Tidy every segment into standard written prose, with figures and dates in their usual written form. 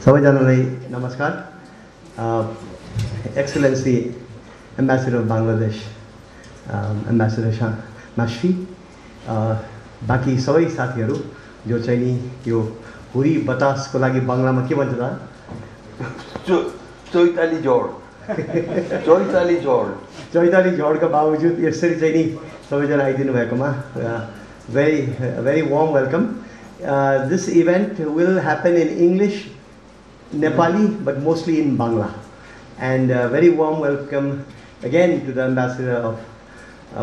सबैजनालाई नमस्कार. Excellency Ambassador of Bangladesh, Ambassador Shah Mashfi, बाकी सबै साथीहरू जो चाहिँ नि यो हुरी बतासको लागि बङ्गलामा के भन्छ त चैताली झडका बावजुद यसरी चाहिँ नि सबैजना आइदिनु भएकोमा very warm welcome. This event will happen in English, Nepali, but mostly in Bangla. And very warm welcome again to the Ambassador of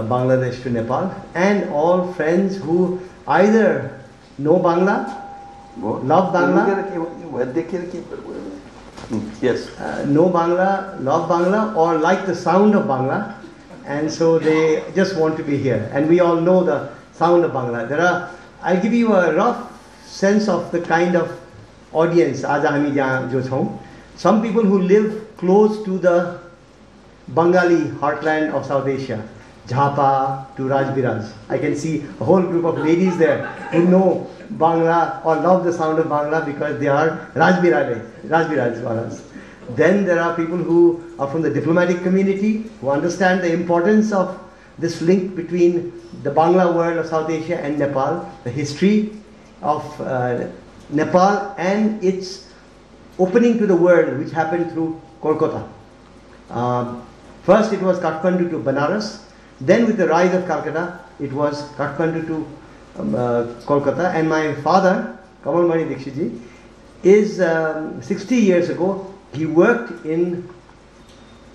Bangladesh to Nepal and all friends who either know Bangla, love Bangla, know Bangla, love Bangla, or like the sound of Bangla, and so they just want to be here. And we all know the sound of Bangla. I'll give you a rough sense of the kind of audience. Some people who live close to the Bengali heartland of South Asia, Jhapa to Rajbiraz. I can see a whole group of ladies there who know Bangla or love the sound of Bangla because they are Rajbiraz. Then there are people who are from the diplomatic community who understand the importance of this link between the Bangla world of South Asia and Nepal, the history of Nepal and its opening to the world, which happened through Kolkata. First it was Kathmandu to Banaras, then with the rise of Calcutta, it was Kathmandu to Kolkata. And my father, Kamal Dixit, is 60 years ago, he worked in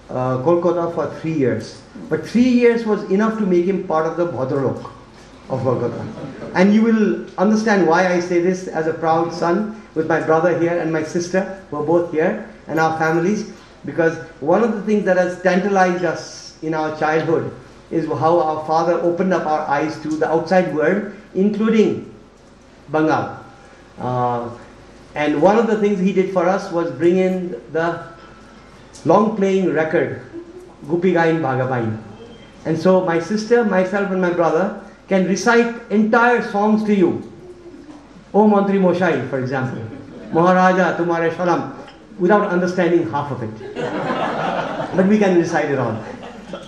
Kolkata for 3 years. But 3 years was enough to make him part of the Bhadralok of Kolkata. And you will understand why I say this as a proud son with my brother here and my sister who are both here and our families. Because one of the things that has tantalized us in our childhood is how our father opened up our eyes to the outside world, including Bengal. And one of the things he did for us was bring in the long-playing record, Gupi Gain Bhagabain. And so my sister, myself and my brother can recite entire songs to you. O Mantri Moshai, for example. Maharaja, Tumhare Salam, without understanding half of it. But we can recite it all.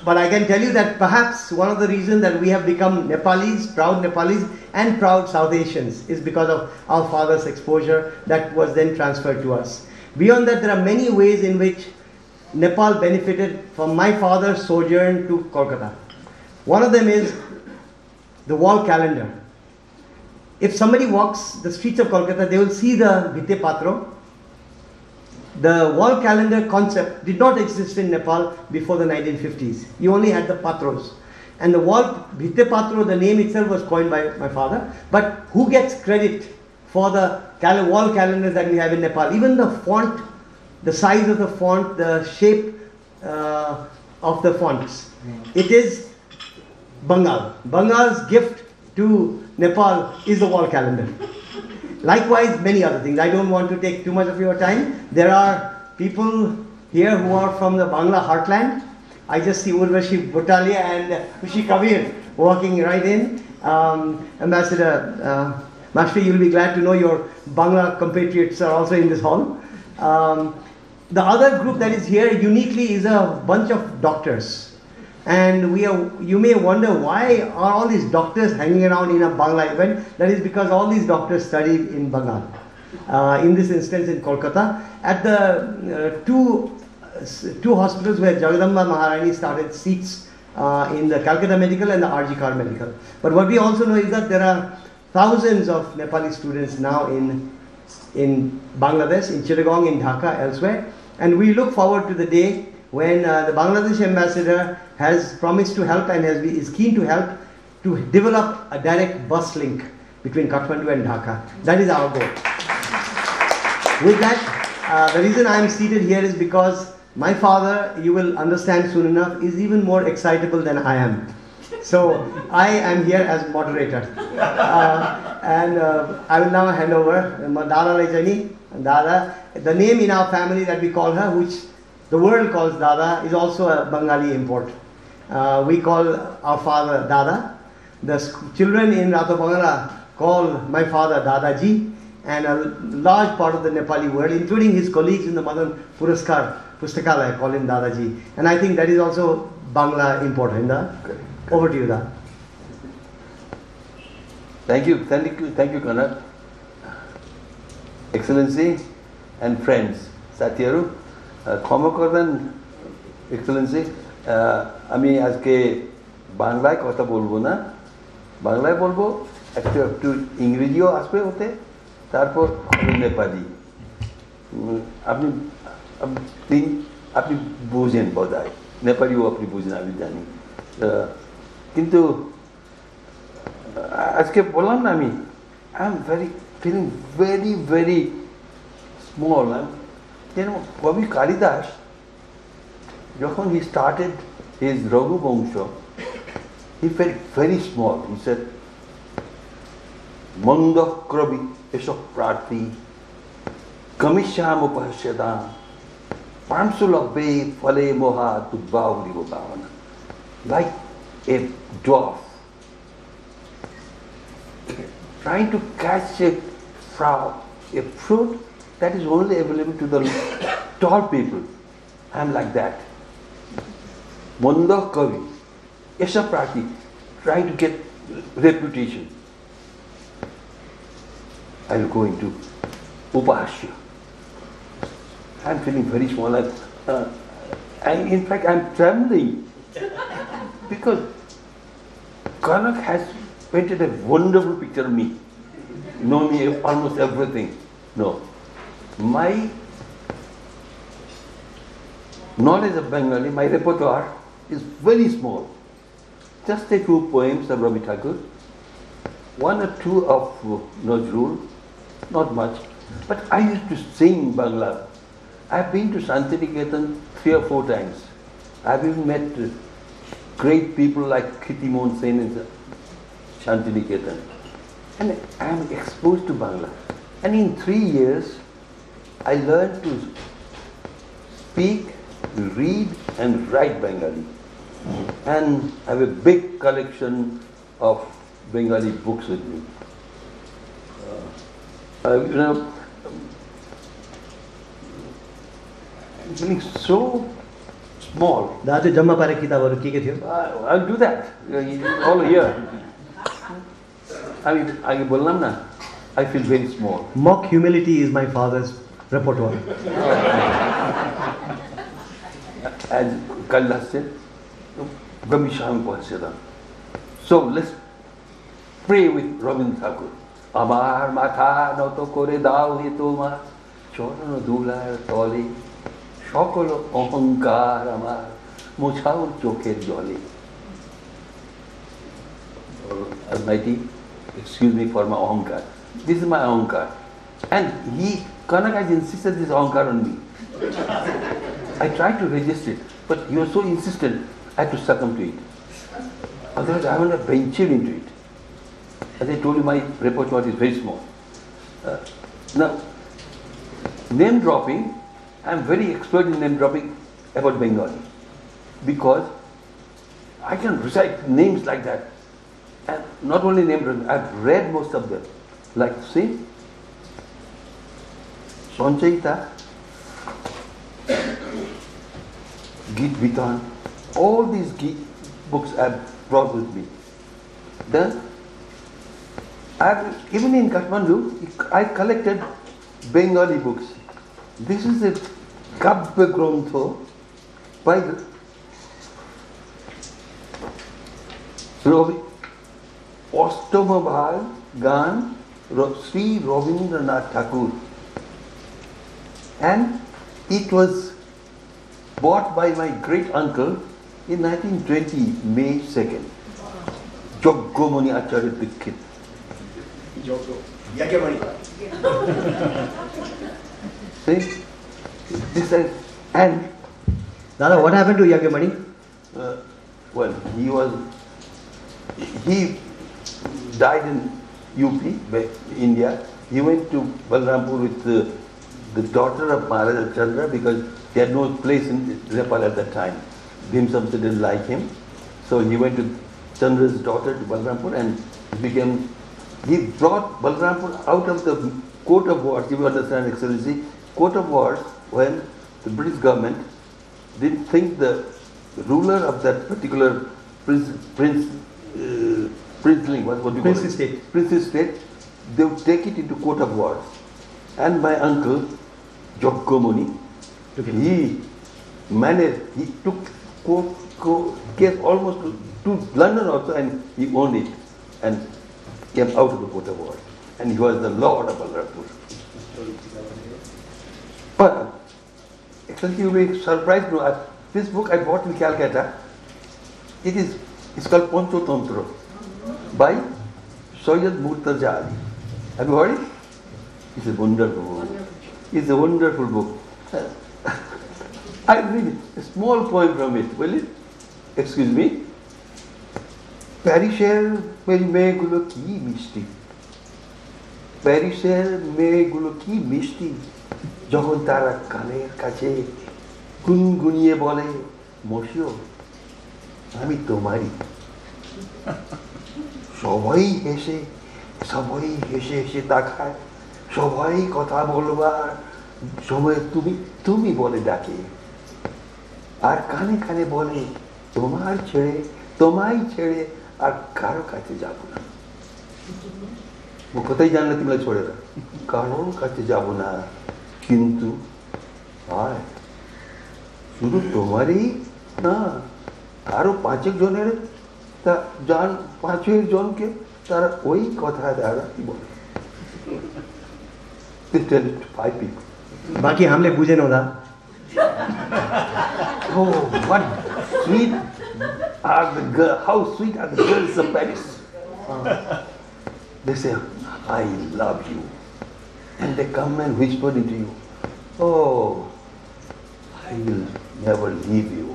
But I can tell you that perhaps one of the reasons that we have become Nepalis, proud Nepalis and proud South Asians is because of our father's exposure that was then transferred to us. Beyond that, there are many ways in which Nepal benefited from my father's sojourn to Kolkata. One of them is the wall calendar. If somebody walks the streets of Kolkata, they will see the Bhitte Patro. The wall calendar concept did not exist in Nepal before the 1950s. You only had the patros. And the wall, Bhitte Patro, the name itself was coined by my father. But who gets credit for the wall calendars that we have in Nepal? Even the font, the size of the font, the shape of the fonts. It is Bengal. Bengal's gift to Nepal is the wall calendar. Likewise, many other things. I don't want to take too much of your time. There are people here who are from the Bangla heartland. I just see Urvashi Bhutalia and Kushi Kabir walking right in. Ambassador Mashfi, you'll be glad to know your Bangla compatriots are also in this hall. The other group that is here uniquely is a bunch of doctors. And you may wonder why are all these doctors hanging around in a Bangla event. That is because all these doctors studied in Bengal. In this instance in Kolkata. At the two hospitals where Jagadamba Maharani started seats in the Calcutta Medical and the RG Kar Medical. But what we also know is that there are thousands of Nepali students now in Bangladesh, in Chittagong, in Dhaka, elsewhere. And we look forward to the day when the Bangladesh ambassador has promised to help and is keen to help to develop a direct bus link between Kathmandu and Dhaka. That is our goal. With that, the reason I am seated here is because my father, you will understand soon enough, is even more excitable than I am. So I am here as moderator. And I will now hand over Dada Lejani. Dada, the name in our family that we call her, which the world calls Dada, is also a Bengali import. We call our father Dada. The children in Rato Bangla call my father Dadaji. and a large part of the Nepali world, including his colleagues in the Madan Puraskar, Pustakalaya, call him Dadaji. And I think that is also Bangla import. Over to you, Da. Thank you, Kamal. Excellency and friends, Satyaru, Khomakordan, Excellency, Ami Azke Bangla Kota Bolbo na, Bangla Bolbo, একটু ইংরেজিও আসবে ওতে তারপর নেপালি আপনি আপনি বুঝেন বোধহয় নেপালিও আপনি বুঝেন আমি জানি কিন্তু আজকে বললাম না আমি I am feeling very small. কবি কালিদাস যখন he started his Raghu Vangsha, he felt very small. He said, Mandakravi Esok Prati Kamisham Upashadam Pamsulabbe Fale Moha Tudbavri Bhavana. Like a dwarf trying to catch a fruit that is only available to the tall people. I am like that. Mandakravi Esok Prati, trying to get reputation. I will go into Upahasya. I am feeling very small. In fact, I am trembling because Kanak has painted a wonderful picture of me. You know me almost everything. No. My knowledge of Bengali, my repertoire is very small. Just a few poems of Ravi Thakur, one or two of Nazrul, not much. But I used to sing Bangla. I've been to Santiniketan 3 or 4 times. I've even met great people like Kritimon Sen in Santiniketan. And I am exposed to Bangla. And in 3 years, I learned to speak, read and write Bengali. And I have a big collection of Bengali books with me. I'm feeling so small. I'll do that. All here. I feel very small. Mock humility is my father's repertoire. As Kallas said, so let's pray with Rabindranath Thakur. Amar matha noto kore dao he tomar chorono dular tole shokolo ohankar amar mochao chokher jole. Almighty, excuse me for my ohankar. This is my ohankar. And Kanak has insisted this ohankar on me. I tried to resist it, but he was so insistent, I had to succumb to it. Otherwise, I would have ventured into it. As I told you, my repertoire is very small. Now, name dropping, I am very expert in name dropping about Bengali. Because I can recite names like that. And not only name dropping, I have read most of them. Like, see, Sanchayita, Geet Vitan, all these books I have brought with me. Then, even in Kathmandu, I collected Bengali books. This is a Kabbya Grantha by Astamabhal Gan Sri Rabindranath Thakur. And it was bought by my great uncle in 1920, May 2nd. Joggomani Acharya Dixit. See, this is, and Dada, what happened to Yagyamani? Well, he died in UP, India. He went to Balrampur with the daughter of Maharaja Chandra because he had no place in Nepal at that time. Bhim Samsa didn't like him, so he went to Chandra's daughter to Balrampur and became He brought Balrampur out of the court of wars, if you understand, Excellency, court of wars, when the British government didn't think the ruler of that particular princely, what do you call it? State. Princely state, they would take it into court of wars. And my uncle, Jogomoni, he managed, he took case almost to London also, and he owned it and came out of the court of war. And he was the lord of Balrampur. But actually you will be surprised to know, this book I bought in Calcutta. It's called Panchotantra by Sayyid Murtaza Ali. Have you heard it? It's a wonderful book. It's a wonderful book. I read a small poem from it, will it? Excuse me. Parisher মেয়েগুলো কি মিষ্টি, প্যারিসের মেয়েগুলো কি মিষ্টি, যখন তারা কানের কাছে গুনগুনিয়ে বলে মশিও আমি তোমারই। সবাই হেসে হেসে তাকায়, সবাই কথা বলবার সময় তুমি তুমি বলে ডাকে, আর কানে কানে বলে তোমায় ছেড়ে আর কারো কাছে যাব না। কোথায় জানলে তোমরা ছোড়ে না, কারোর কাছে যাব না, কিন্তু আয় শুধু তোমারই না, আরো 5 জনের জান 5 জনকে তারা ওই কথা দ্বারা কি বলে। बाकी हमले बुझेन होला। Oh, what sweet are the girls, how sweet are the girls of Paris. They say, I love you. And they come and whisper into you, oh, I will never leave you.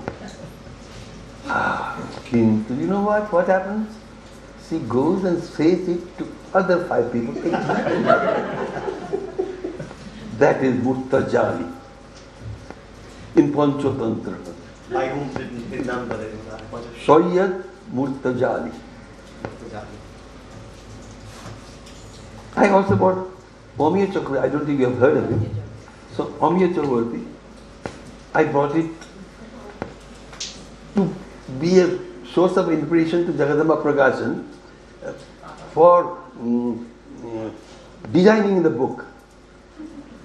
You know what happens? She goes and says it to other 5 people. That is Murtaza Ali in Panchotantra. By whom his name? Sayyid Murtaza Ali. I also bought Omiya Chakravarti. I don't think you have heard of him. So Omiya Chakravarti, I brought it to be a source of inspiration to Jagadamba Prakashan for designing the book.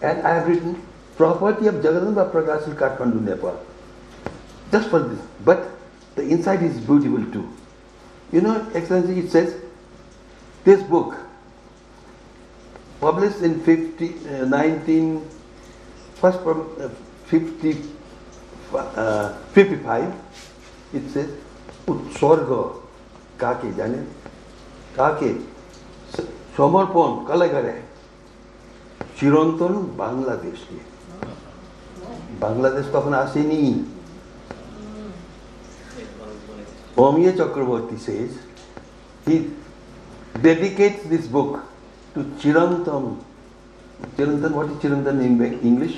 And I have written property of Jagadamba Prakashan, Kathmandu, Nepal. Just for this. But the inside is beautiful too. You know, Excellency, it says, this book, published in 55, it says, Utsarga, Kake, jane? Kake, Samarpan, Kalagare, Chirantan, Bangladesh. Bangladesh তখন আসেনি। Omiya Chakravarti says, he dedicates this book to Chirantan. Chirantan, what is Chirantan in English?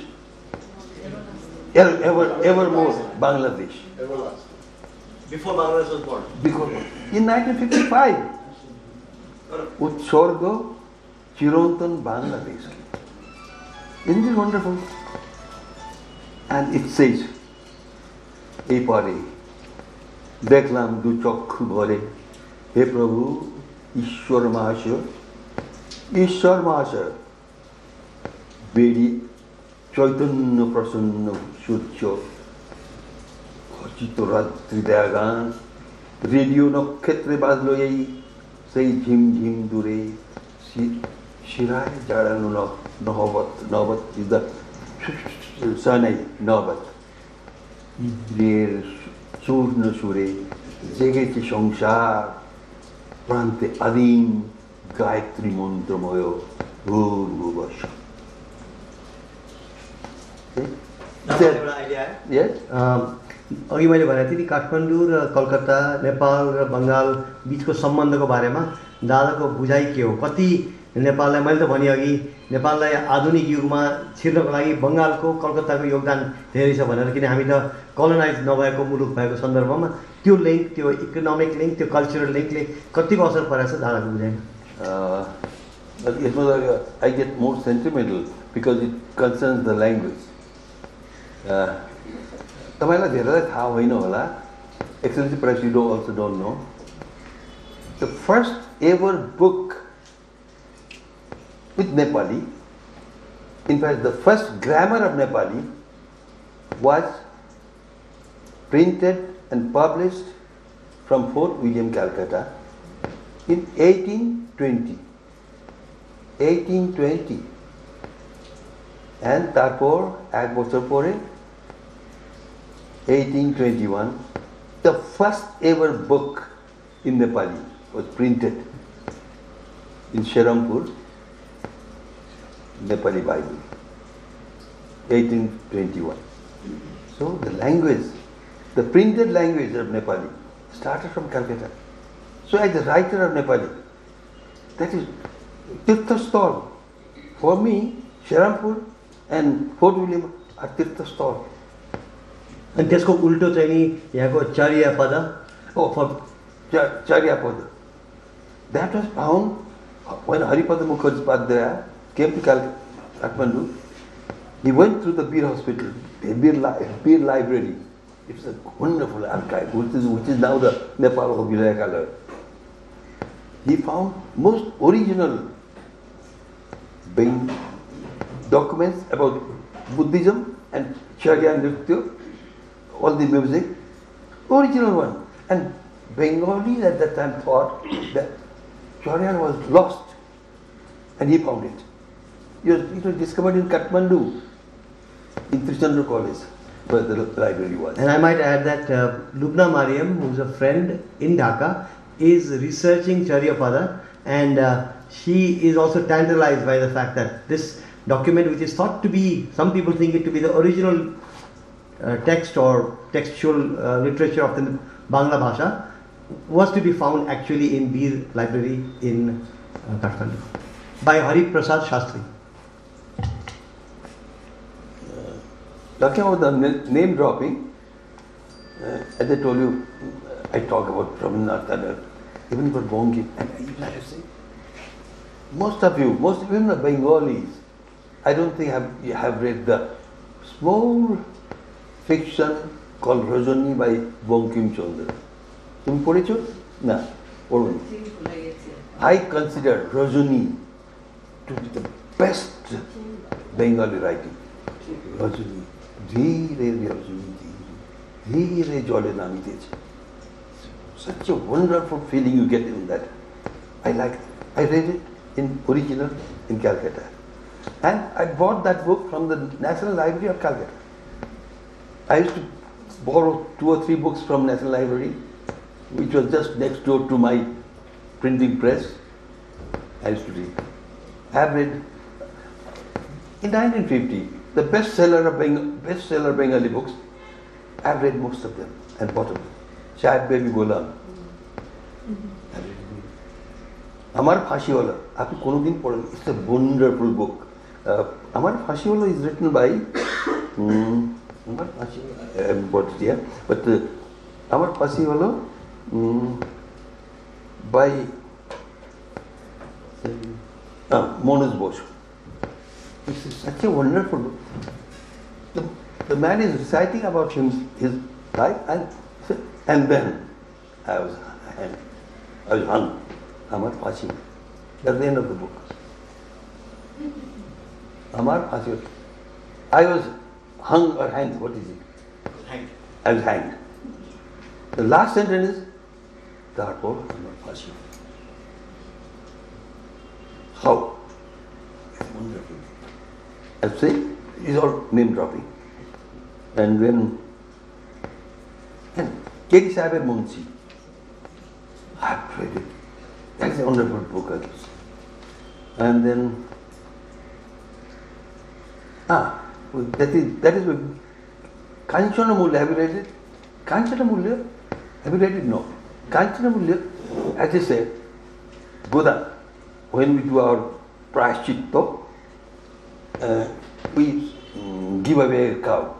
Evermore, Bangladesh. Everlasting. Before Bangladesh was born. In 1955, Utsarga Chirantan Bangladesh. Isn't it wonderful? And it says, এই পরে দেখলাম দু চক্ষু ভরে, হে প্রভু ঈশ্বর মহাশয় বেরি চৈতন্য প্রসন্ন সূর্য খচিত রাত্রি দেয়া গান, রেডিও নক্ষত্রে বাজলো এই সেই ঝিমঝিম দূরে, শিরায় জাড়ানো নবত is the surname নবত, রের চূর্ণ সুরে জেগেছে সংসার, প্রান্তে আদিম গায়ত্রী মন্ত্রময় ভূর্ভুবস্য। Yes? अघि मैले भनेको थिएँ नि काठमाडौँ र कलकत्ता, नेपाल र बङ्गाल बिचको सम्बन्धको बारेमा दादाको बुझाइ के हो? कति नेपाललाई, मैले त भने अघि नेपाललाई आधुनिक युगमा छिर्नको लागि बङ्गालको, कलकत्ताको योगदान धेरै छ भनेर, किन हामी त कलोनाइज नभएको मुलुक भएको सन्दर्भमा त्यो लिङ्क, त्यो इकोनोमिक लिङ्क, त्यो कल्चरल लिङ्कले कतिको असर परेको छ दादाको बुझाइमा? but I get more sentimental because it concerns the language. तपाईँलाई धेरैलाई थाहा होइन होला, Excellency, perhaps you also don't know. The first ever book with Nepali, in fact the first grammar of Nepali was printed and published from Fort William, Calcutta in 1820. 1820. And তারপর এক বছর পরে 1821 the first ever book in Nepali was printed in Sherampur, Nepali Bible, 1821. So the language, the printed language of Nepali started from Calcutta. So as a writer of Nepali, that is Tirthasthal. For me, Sherampur and Fort William are Tirthasthal. And त्यसको उल्टो चाहिँ नि यहाँको चर्या पद. Oh, for Charya Pada. That was found when Haripada Mukherjee came to Kathmandu. He went through the Beer Hospital, Beer Library. It's a wonderful archive, which is now the Nepal of Vilaya. He found most original documents about Buddhism and Charya Nritya, all the music, original one. And Bengalis at that time thought that Charya was lost, and he found it. It was discovered in Kathmandu, in Trichandra College, where the library was. And I might add that Lubna Mariam, who's a friend in Dhaka, is researching Charyapada, and she is also tantalized by the fact that this document, which is thought to be, some people think it to be the original text or textual literature of the Bangla Bhasha, was to be found actually in Beer Library in Kathmandu by Hari Prasad Shastri. Talking about the name dropping, as I told you, I talk about Rabindranath, even for Bongi, and even I say, most of you, even the Bengalis, I don't think you have read the small fiction called Rajani by Bankim Chandra. তুমি পড়েছো? না, পড়োনি। I consider Rajani to be the best Bengali writing. Rajani, ধীরে Rajani, ধীরে জলে নামিতেছে. Such a wonderful feeling you get in that. I liked it. I read it in original in Calcutta. And I bought that book from the National Library of Calcutta. I used to borrow 2 or 3 books from National Library, which was just next door to my printing press. I used to read. I have read in 1950 the bestseller Bengali books. I have read most of them and bought them. Shahid Baby Ghulam. Amar Fashiwala. Aapni kono din padhen? It's a wonderful book. Amar Fashiwala is written by Amar Fashiwala. I haven't bought it here, but Amar Fashiwala by Monas Bose. This is such a wonderful book. The man is reciting about his life, and then I was hung. Amar Fashiwala. That's the end of the book. Amar Fashiwala. I was hung or hanged. What is it? Hanged. I was hanged. The last sentence is Therefore, Amar Fashiwala. How? It's wonderful. I say, it's all name dropping. And when Kedi Saber Munshi, I have read it. That's a wonderful book, I guess. And then, that is Kanchana Mulya, have you read it? Kanchana Mulya, have you read it? No. Kanchana Mulya, as I said, Buddha, when we do our prashchitta, we give away a cow.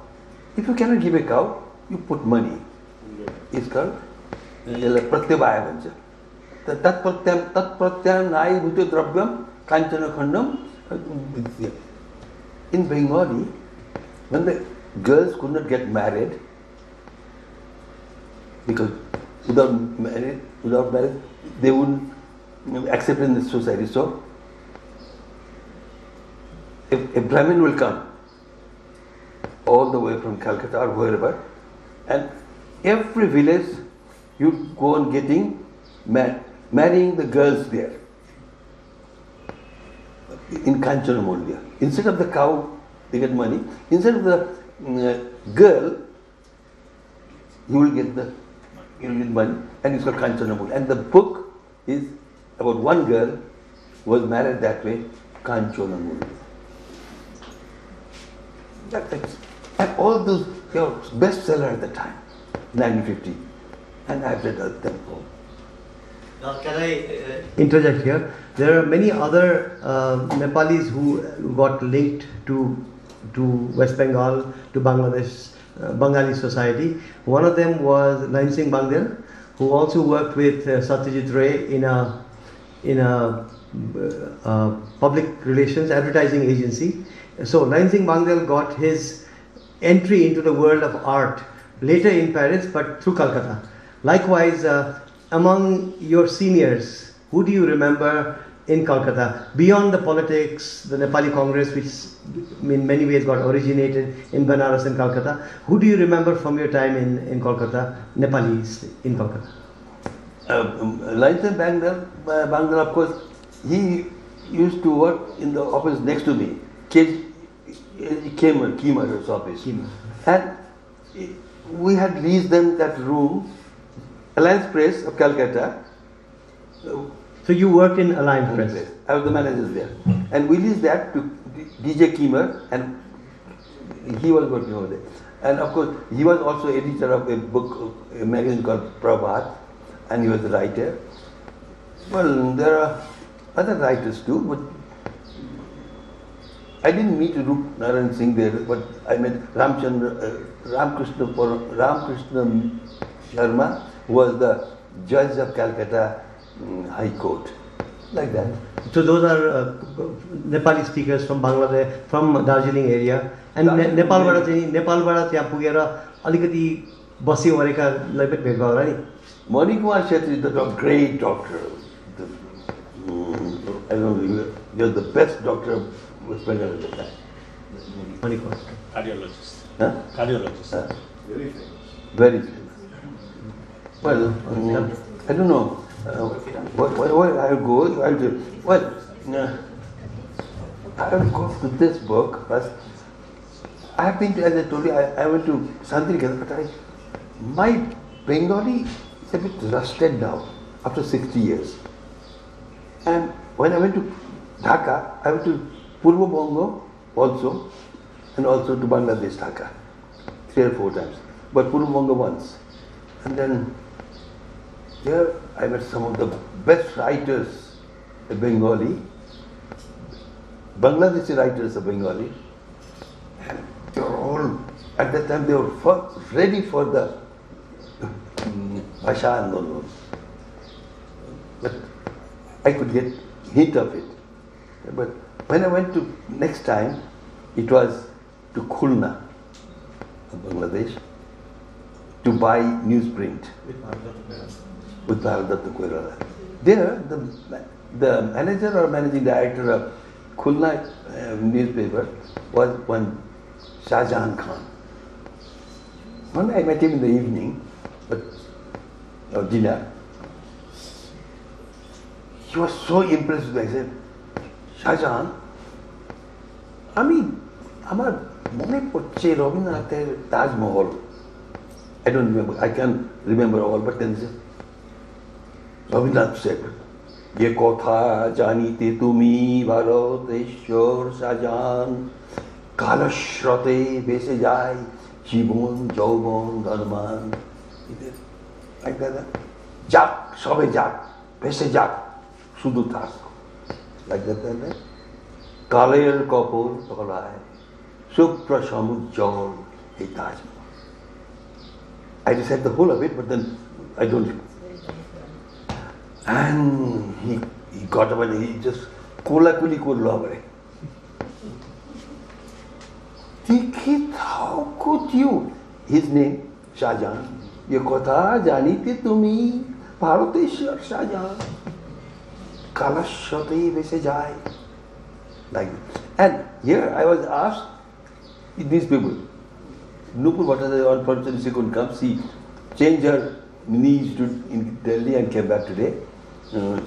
If you cannot give a cow, you put money. It's called Pratyabhaya Vancha. Tatpratyam nai bhuto dravyam kanchana khandam. In Bengali, when the girls could not get married, because without marriage, they wouldn't accept in the society. So, if a Brahmin will come all the way from Calcutta or wherever, and every village you go on getting marrying the girls there in Kanchanamulya. Instead of the cow, they get money. Instead of the girl, you will get money, and it's called Kanchanamulya. And the book is about one girl who was married that way, Kanchanamulya. And all those bestseller at the time, 1950, and I've read them all. Now, can I interject here? There are many other Nepalis who got linked to West Bengal, to Bangladesh, Bengali society. One of them was Lain Singh Bangdel, who also worked with Satyajit Ray in a public relations advertising agency. So Lain Singh Bangdel got his entry into the world of art later in Paris, but through Calcutta. Likewise, among your seniors, who do you remember in Calcutta, beyond the politics, the Nepali Congress, which in many ways got originated in Banaras and Calcutta? Who do you remember from your time in Kolkata, Nepalis in Kolkata? Lain Singh Bangdel, of course, he used to work in the office next to me, Kemar's office. And we had leased them that room, Alliance Press of Calcutta. So you worked in Alliance Press? I was the manager there. And we leased that to DJ Kemer, and he was working over there. And of course, he was also editor of a book, a magazine called Prabhat, and he was a writer. Well, there are other writers too, but I didn't meet Rup Narayan Singh there, but I met Ramkrishna Sharma, who was the judge of Calcutta High Court, like that. So those are Nepali speakers from Bangladesh, from Darjeeling area, and Nepalबाट त्यहाँ पुगेर अलिकति बस्यो भनेकालाई पनि भेट भयो होला नि. Manikumar Shetty, the great doctor. I don't know, he was the best doctor of West Bengal at the time. Manikumar. Cardiologist. Huh? Cardiologist. Very famous. Very famous. Well, I don't know. What I'll go, I'll do. Well, I'll go to this book, but I have been to, as I told you, I went to Santirikata, but my Bengali is a bit rusted now after 60 years. And when I went to Dhaka, I went to Purva Bongo also, and also to Bangladesh, Dhaka, 3 or 4 times. But Purva Bongo once. And then there I met some of the best writers in Bengali, Bangladeshi writers of Bengali, and they were all, at that time they were ready for the Bhasha Andolon. But I could get hint of it. But when I went to next time, it was to Khulna of Bangladesh to buy newsprint with Bharadatta Koirala. There, the manager or managing director of Khulna newspaper was one Shahjahan Khan. One day I met him in the evening, but dinner. He was so impressed with me. I said, Shahjahan, আমার মনে পড়ছে রবীন্দ্রনাথের Taj Mahal. I don't remember, I can't remember all, but then Rabindranath said, ये কথা জানিতে তুমি ভারতেশ্বর শাহজাহান কালস্রোতে ভেসে যায় জীবন যৌবন ধর্মান. Like that. যাক সবে যাক ভেসে যাক শুধু থাক. Like that. কালের কপর তলায় শুভ্র সমুজ্জ্বল এই Taj Mahal. I recite the whole of it, but then I don't. And he got up and he just kolakuli kurla. Dixit, how could you? His name, Shahjahan. Ye kotha janite tumi Bharateshwar Shahjahan. Kalashate vese jai. Like this. And here I was asked, these people, Nupur Bhattacharya unfortunately she couldn't come. She changed her knees in Delhi and came back today.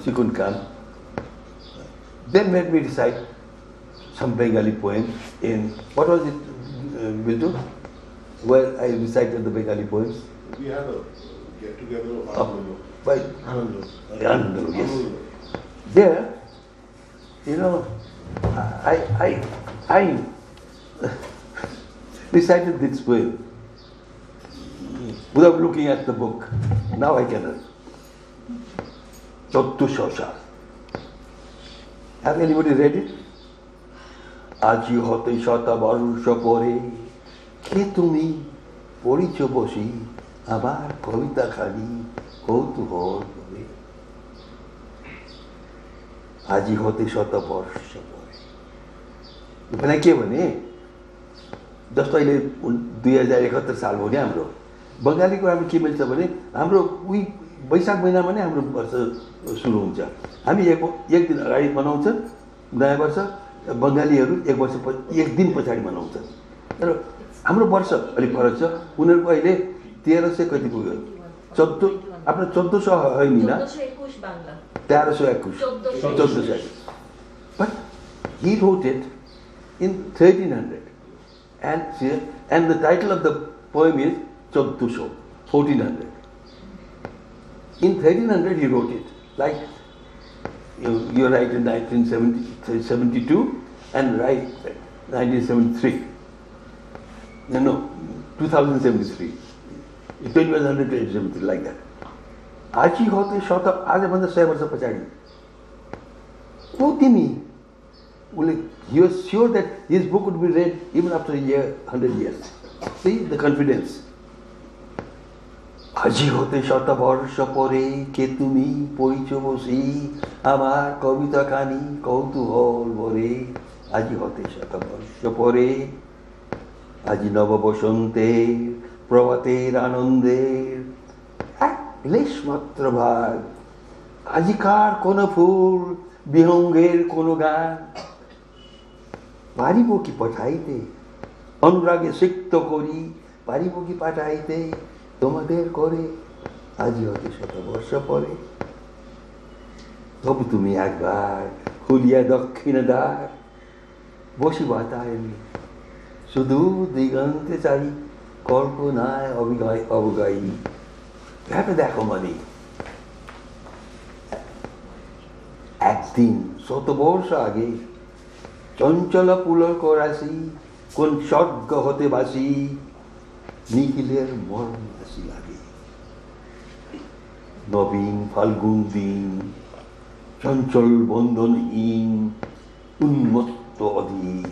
She couldn't come. They made me recite some Bengali poems in, what was it, Bildu? Where I recited the Bengali poems. We had a get together By Anandalu, yes. There, I recited this poem without looking at the book. Now I cannot. Chottu Shosha. Have anybody read it? Aji hote shota barusha pore ke tumi poricho boshi abar kavita khani কৌতূহল করে আজি হতে শত বর্ষ পরে भने के भने जस्तो अहिले 2071 साल हो नि हाम्रो बङ्गालीको हाम्रो के मिल्छ भने हाम्रो उही वैशाख महिनामा नै हाम्रो वर्ष सुरु हुन्छ हामी एक दिन अगाडि मनाउँछ नयाँ वर्ष बङ्गालीहरू एक दिन पछाडि मनाउँछ तर हाम्रो वर्ष अलिक फरक छ उनीहरूको अहिले 1300 कति पुग्यो 14 आफ्नो 1400 होइन नि 1321 but he wrote it in 1300 and the title of the poem is 1400 in 1300 he wrote it like you write in 1972 and write 1973 no 2073 2173 like that आजी होते शत आज भन्दा 100 वर्ष पछाडि को तिमी उले he was sure that his book would be read even after a year 100 years see the confidence आजी होते शत वर्ष परे के तुमी परिचय बसी आमार कविता खानी कौतूहल भरे आजी होते शत वर्ष परे आजी नव बसन्ते प्रभातेर आनन्देर লেশ মাত্র ভাগ আজিকার কোন ফুল বিহঙ্গের কোন গান পারিব কি পাঠাইতে অনুরাগে সিক্ত করি পারিব কি পাঠাইতে তোমাদের করে আজি হতে শত বর্ষ পরে তবু তুমি একবার খুলিয়া দক্ষিণ দ্বার বসি বাতায়নি শুধু দিগন্তে চাই কল্পনায় অবগায়ী ভেবে দেখো মানে একদিন 100 বর্ষ আগে চঞ্চল পুলক রাশি কোন স্বর্গ হতে বাসি নিখিলের মরণ আসি লাগে নবীন ফাল্গুন দিন চঞ্চল বন্ধনহীন উন্মত্ত অধীর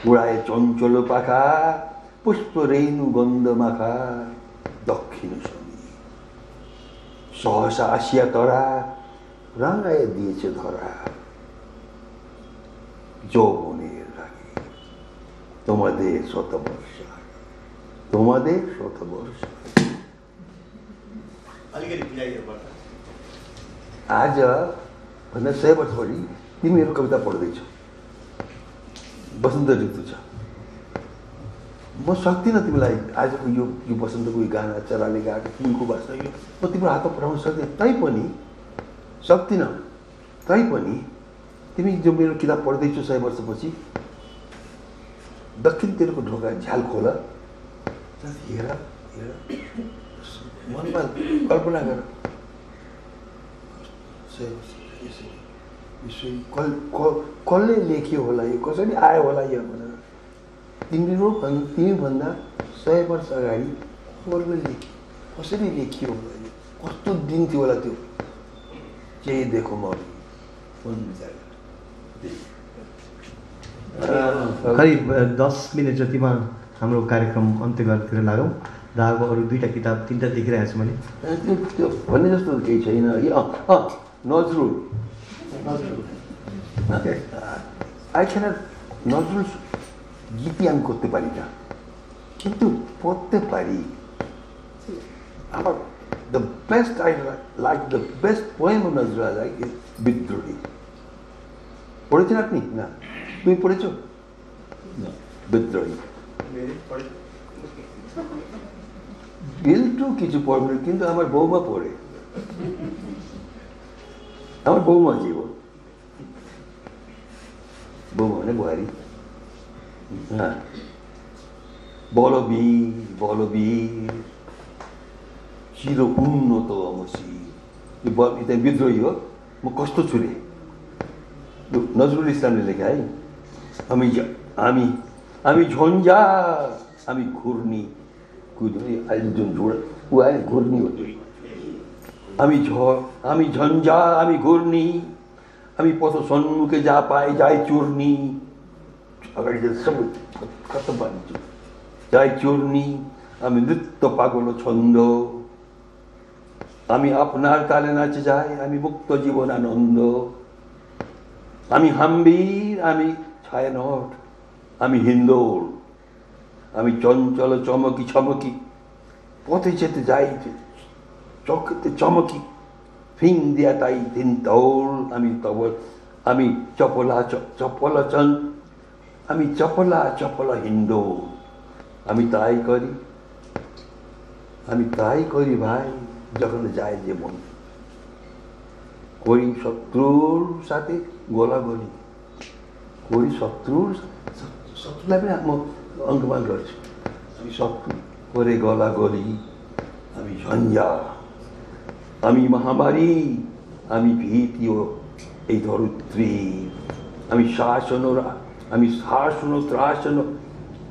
উড়ায় চঞ্চল পাখা পুষ্প রেণু গন্ধ মাখা দক্ষিণ সমী সহসা আসিয়া তরা রাঙায় দিয়েছে ধরা যৌবনের রাগে তোমাদের শতবর্ষ आज भन्दा 100 वर्ष अगाडि तिमीहरू कविता पढ्दैछौ बसन्त ऋतु छ म सक्दिनँ तिमीलाई आजको यो बसन्तको गाना चराले गाएको फुलको बास्ना यो म तिम्रो हातमा पठाउन सक्दिनँ तैपनि तिमी जो मेरो किताब पढ्दैछौ 100 वर्षपछि दक्षिणतिरको ढोका झ्याल खोल हेर मनमा कल्पना गर 100 वर्ष कसले लेख्यो होला यो कसरी आयो होला यो भनेर तिमी भन्दा 100 वर्ष अगाडि कसले लेख्यो कसरी लेखियो होला यो कस्तो दिन थियो होला त्यो के देखो म करिब 10 मिनट जतिमा हाम्रो कार्यक्रम अन्त्य गरेर लागौँ दाको अरू दुईटा किताब तीनटा देखिरहेको छु मैले त्यो भन्ने जस्तो केही छैन नजरुल I cannot নজরুল গীতি আমি করতে পারি না কিন্তু পড়তে পারি আমার the best I like the best poem of Nazrul I like is বিদ্রোহী পড়েছেন আপনি না তুমি পড়েছো না বিদ্রোহী বিলটু কিছু পড়বে কিন্তু আমার বৌমা পড়ে আমার বৌমা জীবন বৌমা মানে বুহারি হ্যাঁ বলবীর বলবীর চির উন্নত অমসি বিদ্রোহী हो म कस्तो छु रे नजरुल इस्लामले लेखे है हामी झन्झा हामी घुर्नी अहिले जुन जोड ऊ आयो घुर्नी हो हामी झन्झा हामी घुर्नी हामी पथ सन्मुखे जा पाए जाए चुर्नी अगाडि सबै खत्तम पारिन्छु जाए चुर्नी हामी नृत्य पागलो छन्द हामी आपनार ताले नाचे जाए हामी मुक्त जीवन आनन्द हामी हाम्बीर हामी छायानट हामी हिन्दोल हामी चञ्चल चमकी छमकी पथे चेते जाई चौकते चमकी फिङ दिया ताई दिन तौल हामी तब हामी चपला चपला चन हामी चपला चपला हिन्दोल हामी ताई करी भाइ যখন যায় যে মন করি শত্রুর সাথে গোলাগুলি করি শত্রুलाई पनि म अङ्कमान गर्छु हामी शत्रु করে গলাগলি हामी झन्झा हामी महामारी हामी भीति हो এই ধরিত্রী हामी শাসন ত্রাসন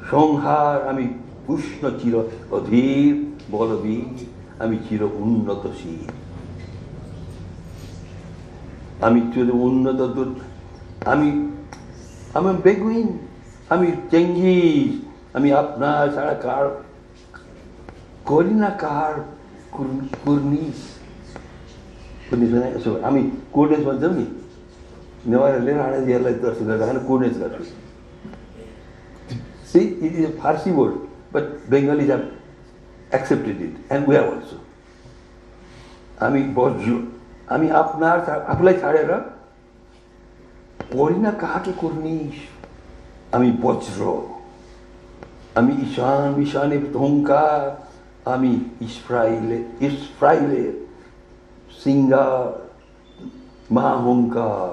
সংহার আমি উষ্ণ চির অধীর বলবীর আমি চির উন্নতশীল আমি চির উন্নত আমি বেগুইন আমি চেঙ্গিস আমি আপনার ছাড়া কার করি না কার কুর্নিস हामी कुर्नेस भन्छौँ नि नेवारहरूले राणाजीहरूलाई दर्शन गरेर कुर्नेस गर्छु See, it is a Farsi word, but Bengalis have accepted it, and we are also. हामी बज्यो हामी आफूलाई छाडेर कोरिना कहाँके कुर्निस हामी वज्र हामी ईशान विशाने ढोङ्का हामी इस्फ्राइले सिङ्गार महाहोङ्कार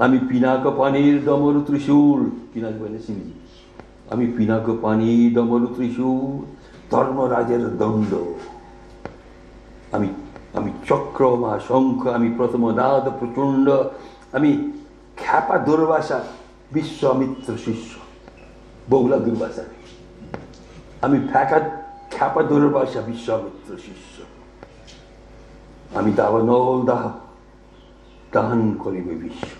हामी पिनाको पनिर डमरु त्रिशूल पिनाको भने शिवजी हामी पिनाको पानी डमरु त्रिशूल धर्म राजेर दण्ड हामी चक्रमा शङ्ख हामी प्रथम नाद प्रचण्ड हामी ख्यापा दुर्वासा विश्वामित्र शिष्य बौला दुर्वासा हामी ख्यापा दुर्वासा विश्वामित्र शिष्य हामी दावानल दाहन करिबे विश्व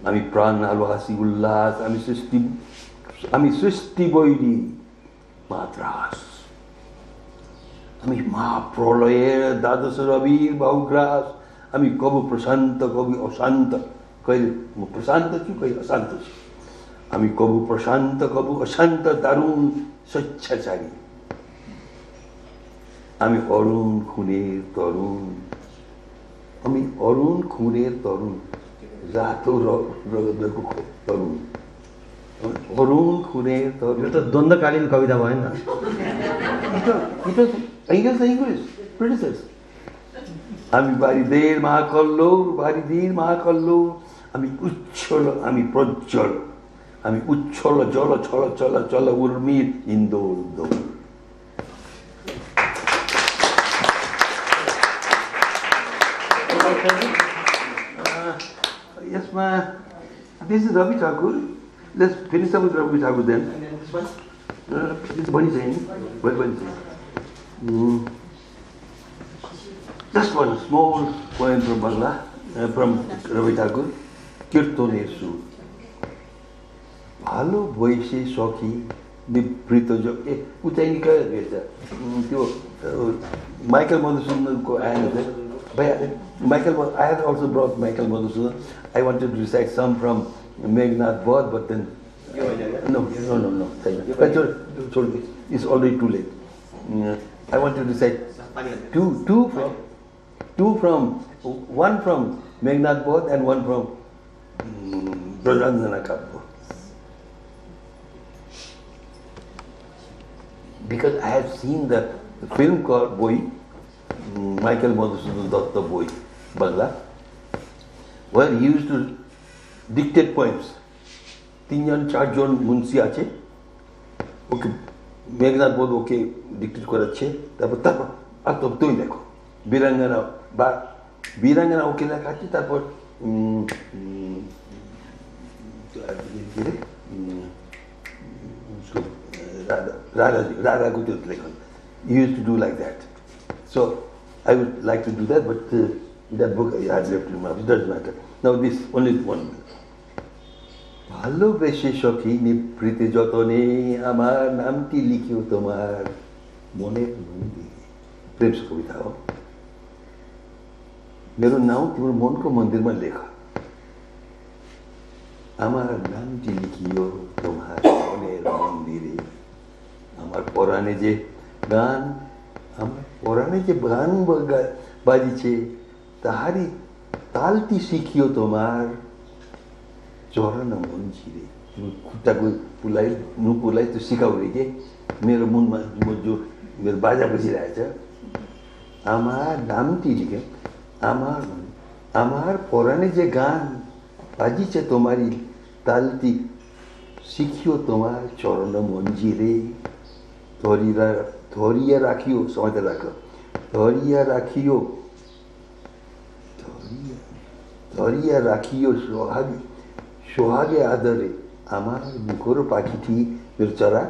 हामी प्राण आलोहासी उल्लास हामी सृष्टि बैरी माद्रास हामी महाप्रलय द्वादश रविर बहुग्रास हामी कबु प्रशान्त कबु अशान्त कहिले म प्रशान्त छु कहिले अशान्त छु हामी कबु प्रशान्त कबु अशान्त दारुण स्वेच्छाचारी हामी अरुण खुनेर तरुण रातो रगतको तरुण अरुण खुनेर तरुण यो त द्वन्द्वकालीन कविता भयो नि त English British हामी बारीदेर महाकल्लो हामी उच्छल हामी प्रज्वल हामी उच्छल जल छल चल चल उर्मिर इन्दोल दौल यसमा this is Ravi Thakur. Let's finish up with Ravi Thakur then. It's bunny saying. Just one small poem from Bangla, from Ravi Thakur. Kirtonesu. Bhalo boise sokhi निवृत्त जो उचाइ निकाय रहेछ त्यो Michael Madhusudanko आएन थियो भइहाल्यो Michael I had also brought Michael Madhusudan. I wanted to recite some from Meghnad Bodh, but then no. It's already too late. I wanted to recite two from one from Meghnad Bodh and one from Brajanjana Kapur. Because I have seen the film called Boy, Michael Madhusudan Datta Boy, Bangla, where he used to dictate poems. Tinjan Charjon Munsi Ache, okay, Meghnad Bodh okay, dictate Korache, Tapa, Atop Tuineko, Birangana okay, like Hachi, Tapo, Radha Gutu. He used to do like that. So I would like to do that, but that book I had left in my house. It doesn't matter. Now this, only one. ভালোবেসে সখী নিভৃতে যতনে আমার নামটি লিখিও তোমার মনের মন্দিরে प्रेम से कविता हो मेरो नाम तिम्रो मनको मन्दिरमा लेख আমার নামটি লিখিও তোমার মনের মন্দিরে আমার পরাণে যে গান আমার পরাণে যে গান বাজিছে তাহারি তালটি শিখিও তোমার चरण मन्जिरे खुट्टाको पुलाई नुपुरलाई त्यो सिकाउने के मेरो मुनमा जो मेरो बाजा बजिरहेछ आमार नामटी लिखे आमार पराने जे गान बाजिছে তোমারি तालती सिखियो তোমার चरण मन्जिरे धरिया राखियो समेत राख धरिया राखियो সোহাগে আদরে আমার মুখর পাখিটি मेरो चरा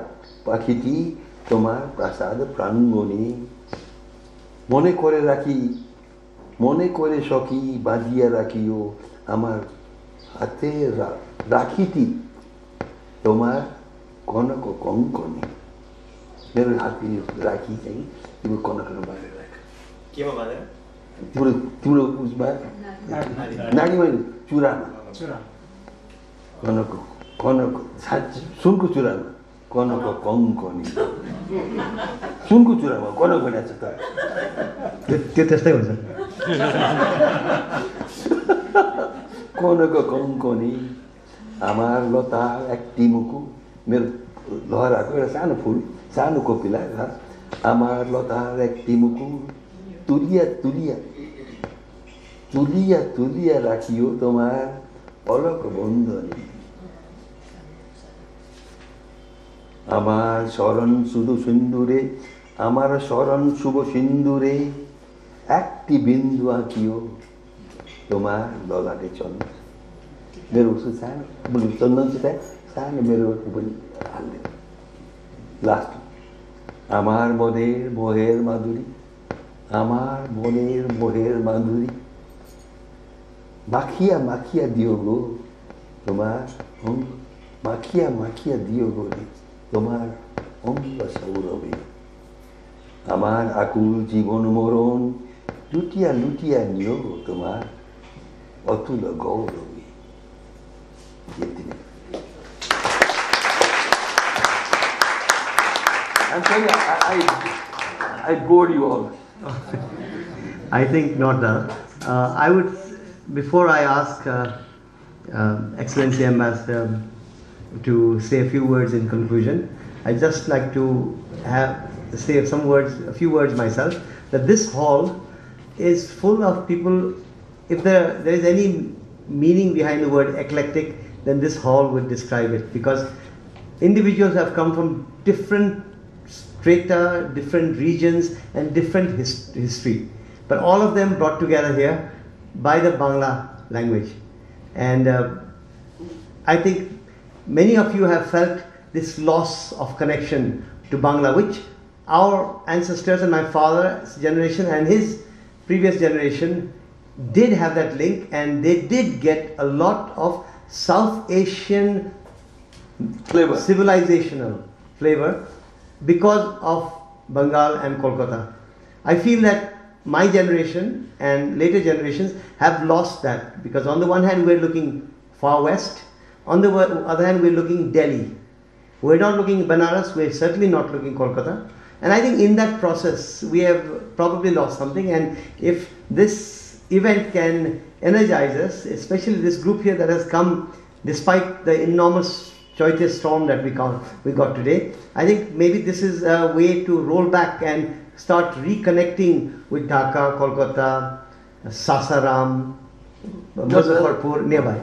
পাখিটি তোমার প্রাসাদ প্রাঙ্গণে মনে করে সখী বাঁধিয়া রাখিও আমার হাতে রাখিটি তোমার কনক কঙ্কনে मेरो हातले राखी चाहिँ तिम्रो कनकमा बाँधेर राख केमा बाँधेर तिम्रो उसमा नाडीमा चुरामा कनक सुनको चुरामा कनक कङ्कनी सुनको चुरामा कनक बनाएको छ त्यो त्यस्तै हुन्छ कनक कङ्कनी आमार लता एकटी मुकु मेरो लहराको एउटा सानो फुल सानो कोपिला आमार लता एकटी मुकु तुलिया राखियो তোমার অলক বন্ধনে আমার শরণ শুধু সিন্দুরে আমার শরণ শুভ সিন্দুরে একটি বিন্দু আঁকিও তোমার ললাটে চন্দন मेरो उसको सानो चन्दन चाहिँ सानो मेरो पनि हाल्दै लास्ट আমার মনের মোহের মাধুরী আমার মনের মোহের মাধুরী মাখিয়া দিও গো তোমার মাখিয়া দিও গো তোমার অঙ্গ সৌরভে আমার আকুল জীবন মরণ লুটিয়া নিও গো তোমার Atul গৌরবে I'm sorry, I bored you all. I think not. I would, before I ask Excellency Ambassador to say a few words in conclusion, I'd just like to say a few words myself, that this hall is full of people. If there is any meaning behind the word eclectic, then this hall would describe it, because individuals have come from different strata, different regions and different history, but all of them brought together here by the Bangla language. And I think many of you have felt this loss of connection to Bangla, which our ancestors and my father's generation and his previous generation did have that link, and they did get a lot of South Asian flavor, civilizational flavor because of Bengal and Kolkata. I feel that my generation and later generations have lost that, because on the one hand we're looking far west, on the other hand we're looking Delhi. We're not looking Banaras, we're certainly not looking Kolkata. And I think in that process we have probably lost something, and if this event can energize us, especially this group here that has come despite the enormous Choite storm that we got today, I think maybe this is a way to roll back and start reconnecting with Dhaka, Kolkata, Sasaram, Muzaffarpur, nearby.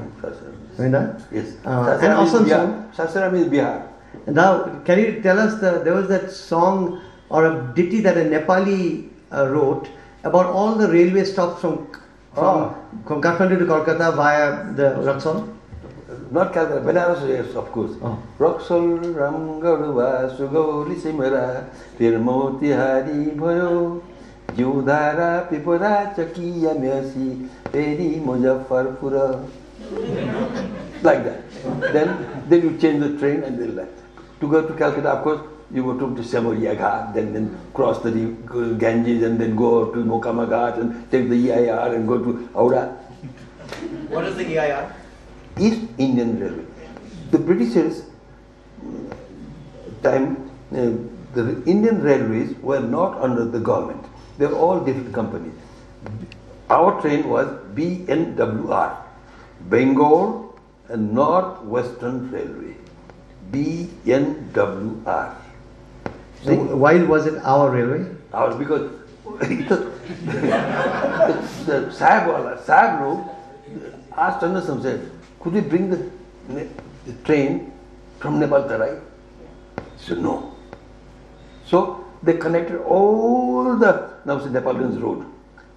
Yes. And also Sasaram is Bihar. Now, can you tell us, there was that song or a ditty that a Nepali wrote about all the railway stops from Kathmandu to Kolkata via the Raxol? Not Calcutta, Banaras, yes, of course. Raxol, Ramgaruva, Sugoli Simara, Tirmoti Hari Bhayo, Judara, Pipura, Chakiya Mercy, Peri Muzaffarpura. Like that. Then you change the train and then left. To go to Calcutta, of course, you go to Samoria Ghat, then cross the Ganges and then go to Mokama Ghat and take the EIR and go to Howrah. What is the EIR? East Indian Railway. The Britishers' time, the Indian railways were not under the government. They were all different companies. Our train was BNWR, Bengal and North Western Railway. BNWR. So why was it our railway? Ours, because the Sahib Log asked us and said, could we bring the train from Nepal Tarai? He said, no. So they connected all the Nepalganj road,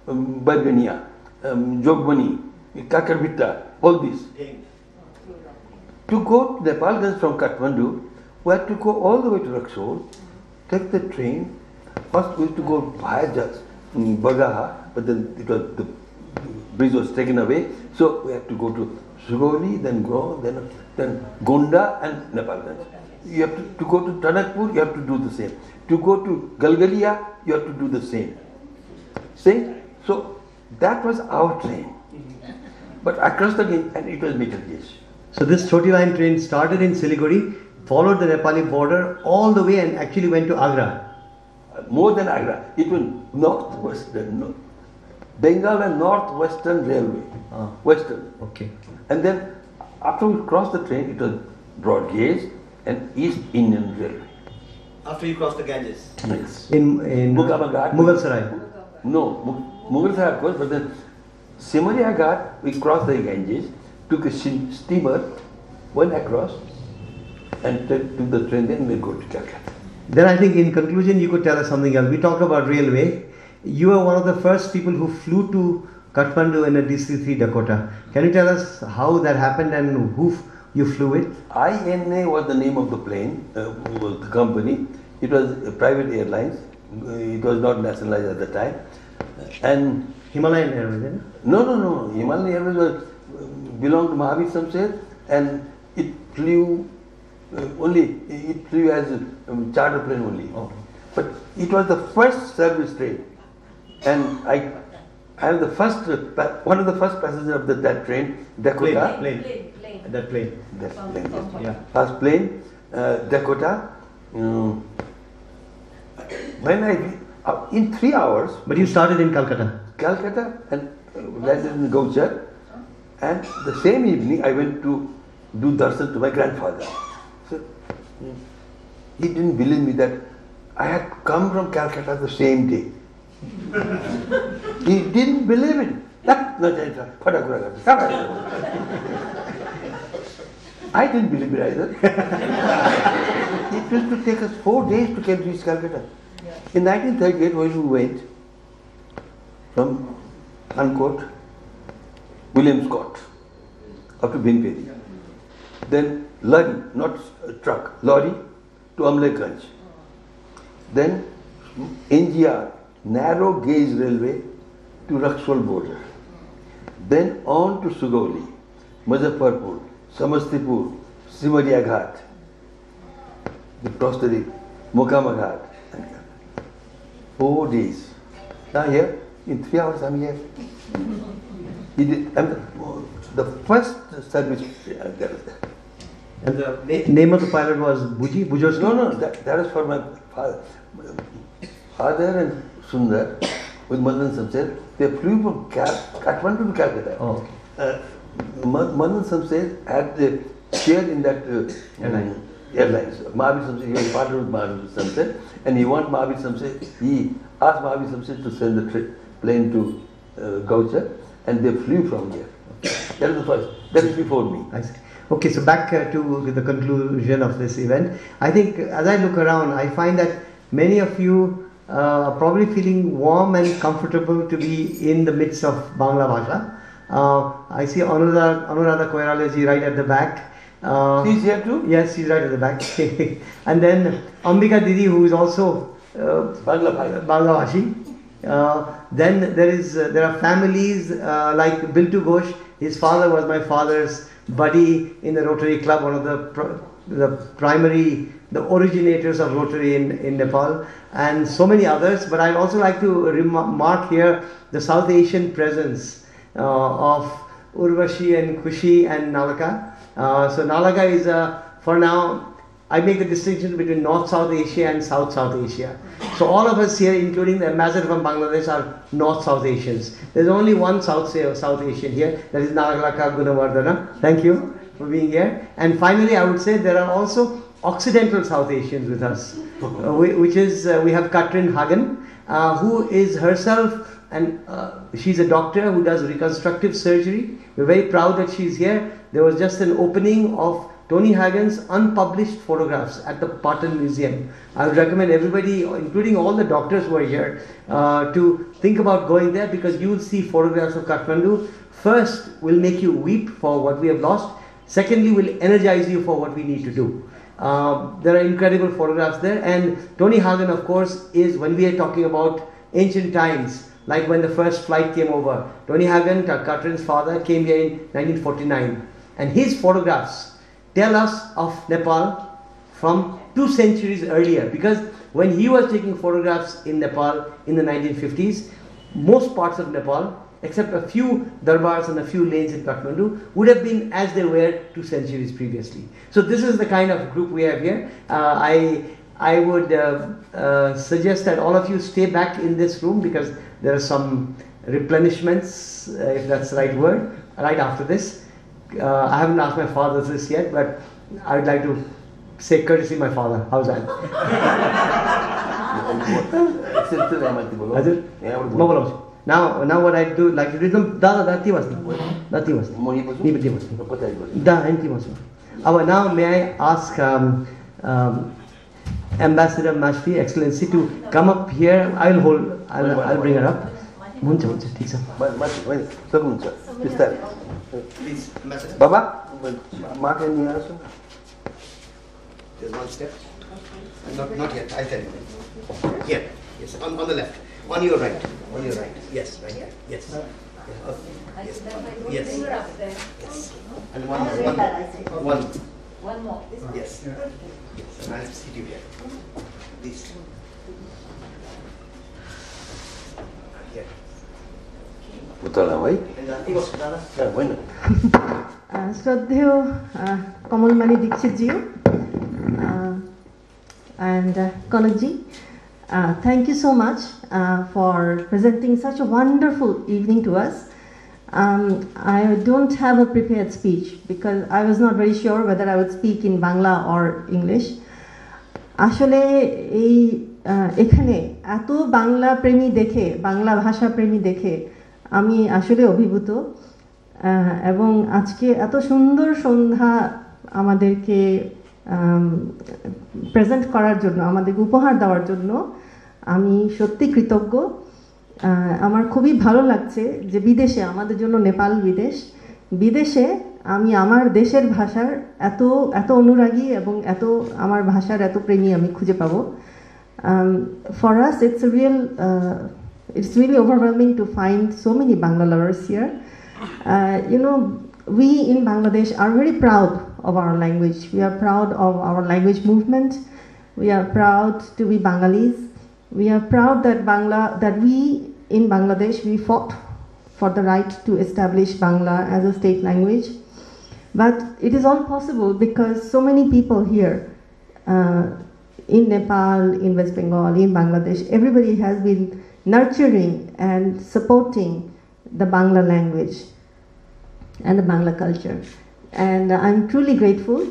Bargania, Jogbani, Kakarvita, all these. To go to Nepalganj from Kathmandu, we had to go all the way to Raxol, take the train. First we had to go via Bagaha, but then the bridge was taken away. So we had to go to Sugoli, then go, then Gonda and Nepalganj. You have to go to Tanakpur, you have to do the same. To go to Galgalia, you have to do the same. See? So that was our train. But across the gauge, and it was meter gauge. So this 30 line train started in Siliguri, followed the Nepali border all the way and actually went to Agra. More than Agra, it was Bengal and Northwestern Railway. Western. Okay. And then after we crossed the train, it was broad gauge and East Indian Railway. After you cross the Ganges? Yes. In Mukama Ghat. Mughal Sarai. No, Mughal Sarai of course, but then Simaria Ghat, we crossed the Ganges, took a steamer, went across and took the train, then we go to Calcutta. Then I think in conclusion you could tell us something else. We talked about railway. You were one of the first people who flew to Kathmandu in a DC-3 Dakota. Can you tell us how that happened and who you flew with? INA was the name of the plane, was the company. It was a private airlines. It was not nationalized at the time. And Himalayan Airways, isn't it? No. Himalayan Airways was belonged to Mahavir Samshed, and it flew it flew as a charter plane only. Oh. But it was the first service train, and I am the first one of the first passengers of that train, Dakota. Plane. That plane. Yeah. First plane, Dakota. When in 3 hours. But you started in Calcutta. Calcutta and landed in Gauchar, and the same evening I went to do darshan to my grandfather. So he didn't believe me that I had come from Calcutta the same day. He didn't believe it. I didn't believe it either. It used to take us 4 days to reach Calcutta. In 1938, when we went from Uncourt, William Scott, up to Binperi, then lorry, not a truck, lorry to Amleganj, then NGR, narrow gauge railway to Raxol border, then on to Sugoli, Muzaffarpur, Samastipur, Simaria Ghat, they crossed the Mokama Ghat. 4 days. Now here, in 3 hours I'm here. He did, the first service. And the name of the pilot was Bujowski? No, that was for my father. Father and Sundar with Madan Samsel, they flew from Kathmandu to Calcutta. Oh, okay. Madan Samsel had the share in that airlines. Mahavir Samsel, he was partnered with Mahavir Samsel, and he asked Mahavir Samsel to send the plane to Gaucha, and they flew from here. That is the first. That is before me. I see. Okay, so back to the conclusion of this event. I think as I look around, I find that many of you are probably feeling warm and comfortable to be in the midst of Bangla Bhasha. I see Anuradha Koiralaji right at the back. She's here too? Yes, she's right at the back. And then Ambika Didi, who is also Bangla Bhashi. Then there are families like Biltu Ghosh. His father was my father's buddy in the Rotary Club, one of the originators of Rotary in Nepal, and so many others. But I'd also like to remark here the South Asian presence of Urvashi and Kushi and Nalaka. So Nalaka is, for now, I make the distinction between North-South Asia and South-South Asia. So all of us here, including the ambassador from Bangladesh, are North-South Asians. There's only one South Asian here, that is Nagalaka Gunawardana. Thank you for being here. And finally, I would say there are also Occidental South Asians with us, which is, we have Katrin Hagen, who is herself, and she's a doctor who does reconstructive surgery. We're very proud that she's here. There was just an opening of Tony Hagen's unpublished photographs at the Patan Museum. I would recommend everybody, including all the doctors who are here, to think about going there, because you will see photographs of Kathmandu. First, will make you weep for what we have lost. Secondly, will energize you for what we need to do. There are incredible photographs there. And Tony Hagen, of course, is, when we are talking about ancient times, like when the first flight came over. Tony Hagen, Katrin's father, came here in 1949. And his photographs tell us of Nepal from 2 centuries earlier, because when he was taking photographs in Nepal in the 1950s, most parts of Nepal, except a few darbars and a few lanes in Kathmandu, would have been as they were 2 centuries previously. So this is the kind of group we have here. I would suggest that all of you stay back in this room, because there are some replenishments, if that's the right word, right after this. I haven't asked my father this yet, but I would like to say courtesy my father. How's that? Now what I do, like to do them, dati was now may I ask Ambassador Mashfi, Excellency, to come up here. I'll bring her up. Please, Ambassador. Baba, Mark and you also? There's one step. Not yet, I'll tell you. Here, yes, on the left. On your right. On your right. Yes, right here. Yes. Yes. Yes. Yes. And one more. Yes. Yes. And I'll sit you here. This. Here. Utala, Shraddheyo Kamal Dixit ji and Kanak ji, thank you so much for presenting such a wonderful evening to us. I don't have a prepared speech because I was not very sure whether I would speak in Bangla or English. আসলে এই এখানে এত বাংলা প্রেমী দেখে, বাংলা ভাষা প্রেমী দেখে আমি আসলে অভিভূত, এবং আজকে এত সুন্দর সন্ধ্যা আমাদেরকে প্রেজেন্ট করার জন্য, আমাদেরকে উপহার দেওয়ার জন্য আমি সত্যি কৃতজ্ঞ। আমার খুবই ভালো লাগছে যে বিদেশে, আমাদের জন্য নেপাল বিদেশে আমি আমার দেশের ভাষার এত অনুরাগী এবং আমার ভাষার এত প্রেমী আমি খুঁজে পাবো। For us it's really overwhelming to find so many Bangla lovers here. We in Bangladesh are very proud of our language. We are proud of our language movement, We are proud to be Bengalis. We are proud that we in Bangladesh, we fought for the right to establish Bangla as a state language. But it is all possible because so many people here in Nepal, in West Bengal, in Bangladesh, everybody has been nurturing and supporting the Bangla language and the Bangla culture. And I'm truly grateful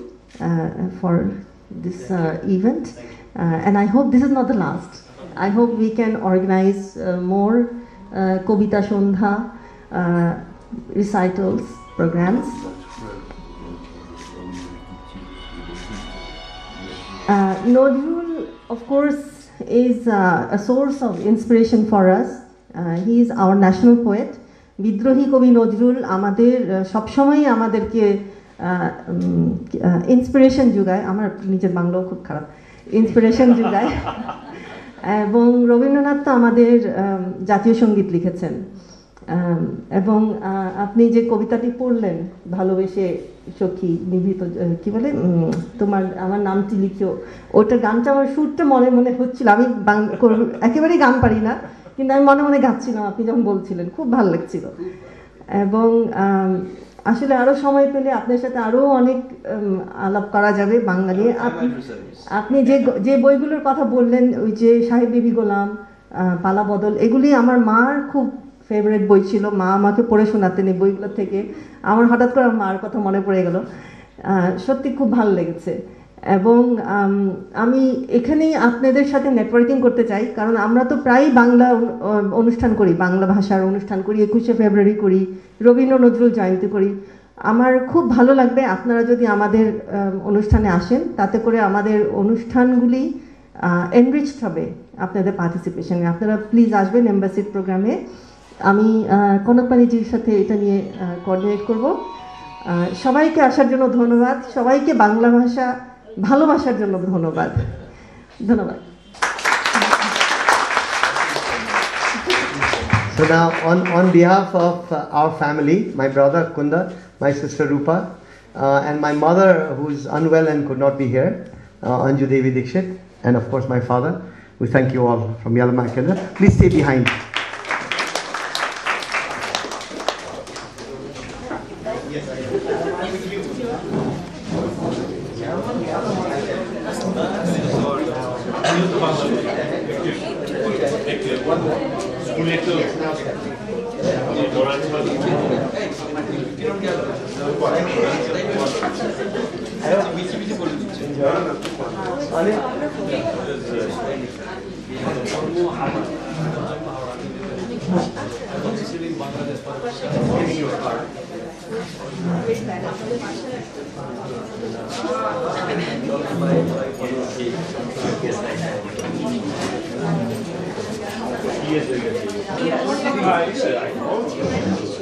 for this event. And I hope this is not the last. I hope we can organize more Kobita Shondha recitals, programs. Nodrul, of course, is a source of inspiration for us. He is our national poet. বিদ্রোহী কবি নজরুল আমাদের সবসময় আমাদেরকে inspiration যোগায়। আমার নিজের বাংলাও খুব খারাপ, ইন্সপিরেশন যোগায়। এবং রবীন্দ্রনাথ তো আমাদের জাতীয় সঙ্গীত লিখেছেন। এবং আপনি যে কবিতাটি পড়লেন, ভালোবেসে সখী নিভৃত কি বলে তোমার আমার নামটি লিখিও, ওটা গানটা আমার সুরটা মনে মনে হচ্ছিল। আমি একেবারেই গান পারি না, কিন্তু আমি মনে মনে গাচ্ছিলাম আপনি যখন বলছিলেন, খুব ভালো লাগছিল। এবং আসলে আরও সময় পেলে আপনার সাথে আরও অনেক আলাপ করা যাবে বাংলা নিয়ে। আপনি যে বইগুলোর কথা বললেন, ওই যে সাহেব বিবি গোলাম, পালা বদল, এগুলি আমার মার খুব ফেভারিট বই ছিল। মা আমাকে পড়ে শোনাতেন এই বইগুলো থেকে। আমার হঠাৎ করে আমার মার কথা মনে পড়ে গেল। সত্যি খুব ভালো লেগেছে। এবং আমি এখানেই আপনাদের সাথে নেটওয়ার্কিং করতে চাই, কারণ আমরা তো প্রায়ই বাংলা অনুষ্ঠান করি, বাংলা ভাষার অনুষ্ঠান করি, 21শে ফেব্রুয়ারি করি, রবীন্দ্র নজরুল জয়ন্তী করি। আমার খুব ভালো লাগবে আপনারা যদি আমাদের অনুষ্ঠানে আসেন, তাতে করে আমাদের অনুষ্ঠানগুলি এনরিচড হবে আপনাদের পার্টিসিপেশনে। আপনারা প্লিজ আসবেন এম্বাসির প্রোগ্রামে। আমি কনক পানিজির সাথে এটা নিয়ে কোঅর্ডিনেট করব। সবাইকে আসার জন্য ধন্যবাদ, সবাইকে বাংলা ভাষা ভালোবাসার জন্য ধন্যবাদ। ধন্যবাদ। So now on behalf of our family, my brother Kunda, my sister Rupa, and my mother who's unwell and could not be here, Anju Devi Dixit, and of course my father, we thank you all from Yalamaya Kendra. Please stay behind.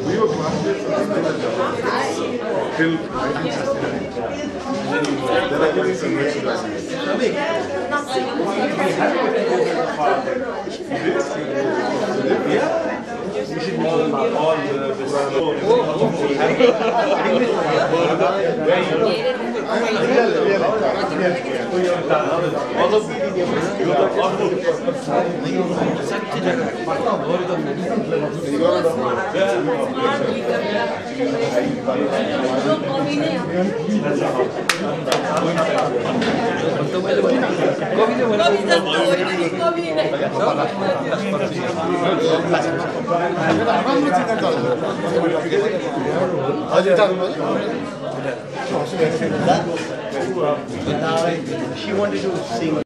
We were classmates till 1969. Then I went to Recitation. We should know all She wanted to sing.